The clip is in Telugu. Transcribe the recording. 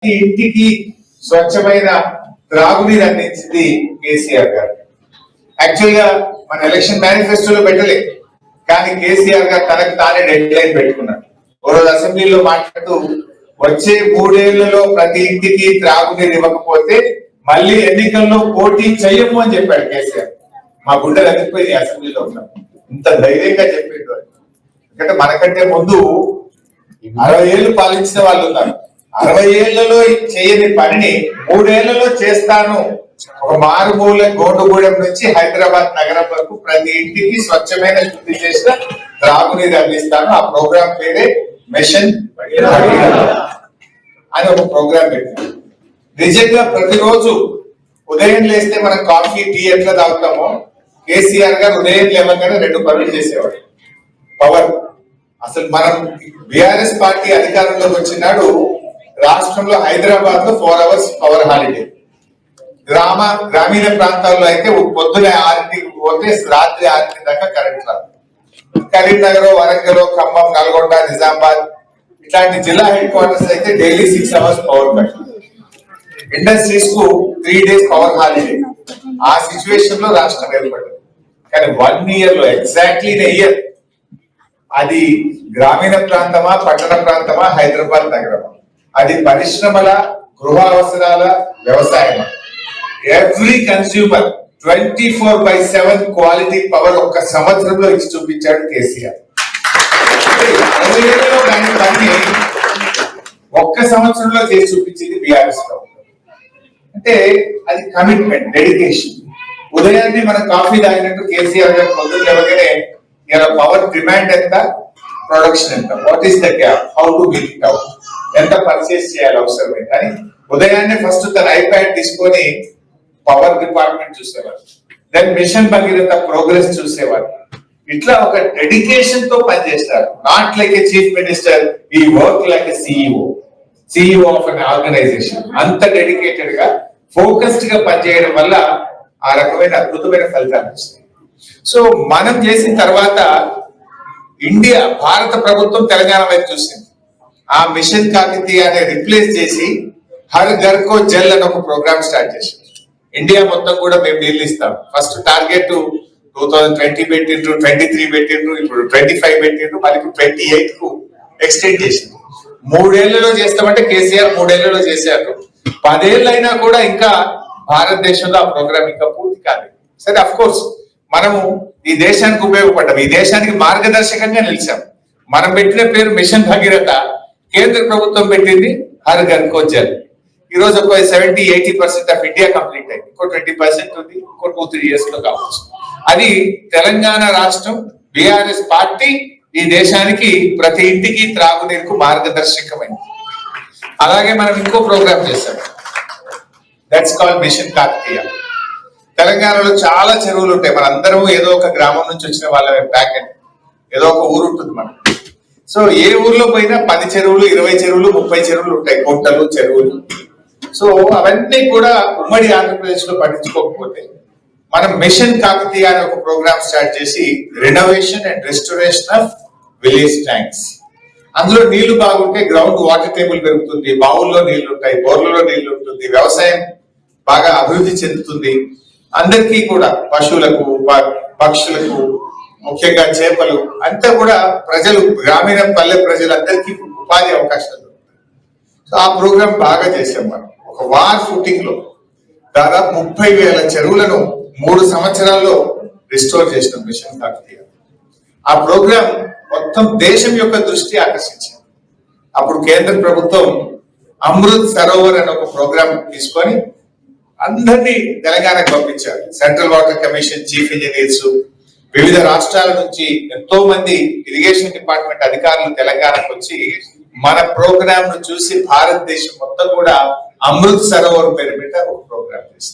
ఇంటికి స్వచ్ఛమైన త్రాగునీరు అందించింది కేసీఆర్ గారు. యాక్చువల్ గా మన ఎలక్షన్ మేనిఫెస్టోలో పెట్టలేదు, కానీ కేసీఆర్ గారు తనకు తానే డెడ్ లైన్ పెట్టుకున్నాడు. రోజు అసెంబ్లీలో మాట్లాడుతూ వచ్చే 3 ఏళ్లలో ప్రతి ఇంటికి త్రాగునీరు ఇవ్వకపోతే మళ్ళీ ఎన్నికల్లో పోటీ చెయ్యము అని చెప్పాడు కేసీఆర్. మా గుండెలు అదిరిపోయింది అసెంబ్లీలో ఉన్నాం, ఇంత ధైర్యంగా చెప్పాడు. ఎందుకంటే మనకంటే ముందు 60 ఏళ్ళు పాలించిన వాళ్ళు ఉన్నారు. 60 ఏళ్లలో చేయని పనిని 3 ఏళ్లలో చేస్తాను. ఒక మారుమూల గోండుగూడెం నుంచి హైదరాబాద్ నగరం వరకు ప్రతి ఇంటికి స్వచ్ఛమైన శుద్ధి చేసిన త్రాగునీరు అందిస్తాను. ఆ ప్రోగ్రాం పేరే మిషన్ అని ఒక ప్రోగ్రాం పెట్టారు. నిజంగా ప్రతిరోజు ఉదయం లేస్తే మనం కాఫీ టీ ఎట్లా తాగుతామో కేసీఆర్ గారు ఉదయం లేవగానే 2 పనులు చేసేవాడు. పవర్ అసలు మనం బీఆర్ఎస్ పార్టీ అధికారంలోకి వచ్చినాడు రాష్ట్రంలో హైదరాబాద్ లో 4 hours పవర్ హాలిడే. గ్రామీణ ప్రాంతాల్లో అయితే పొద్దున 6కి పోతే రాత్రి 6 దాకా కరెంట్ రాదు. కరీంనగర్, వరంగల్, ఖమ్మం, నల్గొండ, నిజామాబాద్ ఇట్లాంటి జిల్లా హెడ్ క్వార్టర్స్ అయితే daily 6 hours power cut. Industries కు 3 days పవర్ హాలిడే. ఆ సిచ్యువేషన్ లో రాష్ట్రం ఏర్పడింది. కానీ 1 year లో ఎగ్జాక్ట్లీ ఇయర్ అది గ్రామీణ ప్రాంతమా, పట్టణ ప్రాంతమా, హైదరాబాద్ నగరమా, అది పరిశ్రమల, గృహ అవసరాల, వ్యవసాయమా, ఎవ్రీ కన్స్యూమర్ 24/7 క్వాలిటీ పవర్ ఒక్క సంవత్సరంలో ఇచ్చి చూపించాడు కేసీఆర్. 60 ఏళ్లలో దాన్ని ఒక్క సంవత్సరంలో చేసి చూపించింది బీఆర్ఎస్ ప్రభుత్వం. అంటే అది కమిట్మెంట్, డెడికేషన్. ఉదయాన్నే మనం కాఫీ తాగినట్టు కేసీఆర్ గారు పొద్దున్న లేవగానే ఇలా పవర్ డిమాండ్ ఎంత, ప్రొడక్షన్ ఎంత, what is the gap, how to meet it out, ఎంత పర్చేస్ చేయాలి అవసరమే. కానీ ఉదయాన్నే ఫస్ట్ తన ఐప్యాడ్ తీసుకొని పవర్ డిపార్ట్మెంట్ చూసేవారు, దెన్ మిషన్ భగీరథ ప్రోగ్రెస్ చూసేవారు. ఇట్లా ఒక డెడికేషన్ తో పనిచేస్తారు. Not like a chief minister, ఈ work like a CEO of an organisation. అంత డెడికేటెడ్ గా, ఫోకస్డ్ గా పనిచేయడం వల్ల ఆ రకమైన అద్భుతమైన ఫలితాలు వస్తాయి. సో మనం చేసిన తర్వాత భారత ప్రభుత్వం తెలంగాణ వైపు చూసింది. ఆ మిషన్ కాకతీయని రిప్లేస్ చేసి హర్ ఘర్ కో జల్ అని ఒక ప్రోగ్రామ్ స్టార్ట్ చేసింది. ఇండియా మొత్తం కూడా మేము నీళ్ళు ఇస్తాం. ఫస్ట్ టార్గెట్ 2020 పెట్టిండ్రు, 23 పెట్టిండ్రు, ఇప్పుడు 25 పెట్టిండ్రు, మళ్ళీ 28 కు ఎక్స్టెండ్ చేసింది. 3 ఏళ్లలో చేస్తామంటే కేసీఆర్ 3 ఏళ్లలో చేశారు. 10 ఏళ్ళైనా కూడా ఇంకా భారతదేశంలో ఆ ప్రోగ్రామ్ ఇంకా పూర్తి కాలేదు. సరే, అఫ్ కోర్స్ మనము ఈ దేశానికి ఉపయోగపడ్డాం, ఈ దేశానికి మార్గదర్శకంగా నిలిచాం. మనం పెట్టిన పేరు మిషన్ భగీరథ, కేంద్ర ప్రభుత్వం పెట్టింది హర్ ఘర్ కో జల్. ఈ రోజు ఒక 70-80% ఆఫ్ ఇండియా కంప్లీట్ అయింది. ఇంకో 20% ఉంది, ఇంకో 2-3 years లో కావచ్చు. అది తెలంగాణ రాష్ట్రం, బీఆర్ఎస్ పార్టీ ఈ దేశానికి ప్రతి ఇంటికి త్రాగునీరుకు మార్గదర్శకమైంది. అలాగే మనం ఇంకో ప్రోగ్రామ్ చేశాం, దట్స్ కాల్డ్ మిషన్ కాకతీయ. తెలంగాణలో చాలా చెరువులు ఉంటాయి. మనందరం ఏదో ఒక గ్రామం నుంచి వచ్చిన వాళ్ళమే, ప్యాకెట్ ఏదో ఒక ఊరు ఉంటుంది మనం. సో ఏ ఊర్లో పోయినా 10 చెరువులు, 20 చెరువులు, 30 చెరువులు ఉంటాయి, కొంటలు, చెరువులు. సో అవన్నీ కూడా ఉమ్మడి ఆంధ్రప్రదేశ్ లో పట్టించుకోకపోతే మనం మిషన్ కాకతీయ అనే ఒక ప్రోగ్రామ్ స్టార్ట్ చేసి renovation and restoration of village tanks. అందులో నీళ్లు బాగుంటే గ్రౌండ్ వాటర్ టేబుల్ పెరుగుతుంది, బావుల్లో నీళ్లు ఉంటాయి, బోర్లలో నీళ్లు ఉంటుంది, వ్యవసాయం బాగా అభివృద్ధి చెందుతుంది. అందరికీ కూడా, పశువులకు, పక్షులకు, ముఖ్యంగా చేపలు అంతా కూడా ప్రజలు, గ్రామీణ పల్లె ప్రజలందరికీ ఉపాధి అవకాశాలు. సో ఆ ప్రోగ్రామ్ బాగా చేసాం మనం. ఒక వార్ ఫుటింగ్ లో దాదాపు 30,000 చెరువులను 3 సంవత్సరాల్లో రిస్టోర్ చేసిన మిషన్ కాకతీయ. ఆ ప్రోగ్రామ్ మొత్తం దేశం యొక్క దృష్టి ఆకర్షించింది. అప్పుడు కేంద్ర ప్రభుత్వం అమృత్ సరోవర్ అనే ఒక ప్రోగ్రామ్ తీసుకొని అందరినీ తెలంగాణకు పంపించారు. Central water commission chief engineers, వివిధ రాష్ట్రాల నుంచి ఎంతో మంది ఇరిగేషన్ డిపార్ట్మెంట్ అధికారులు తెలంగాణకు వచ్చి మన ప్రోగ్రామ్ ను చూసి భారతదేశం మొత్తం కూడా అమృత్ సరోవర్ పేరు మీద ఒక ప్రోగ్రామ్ చేస్తారు.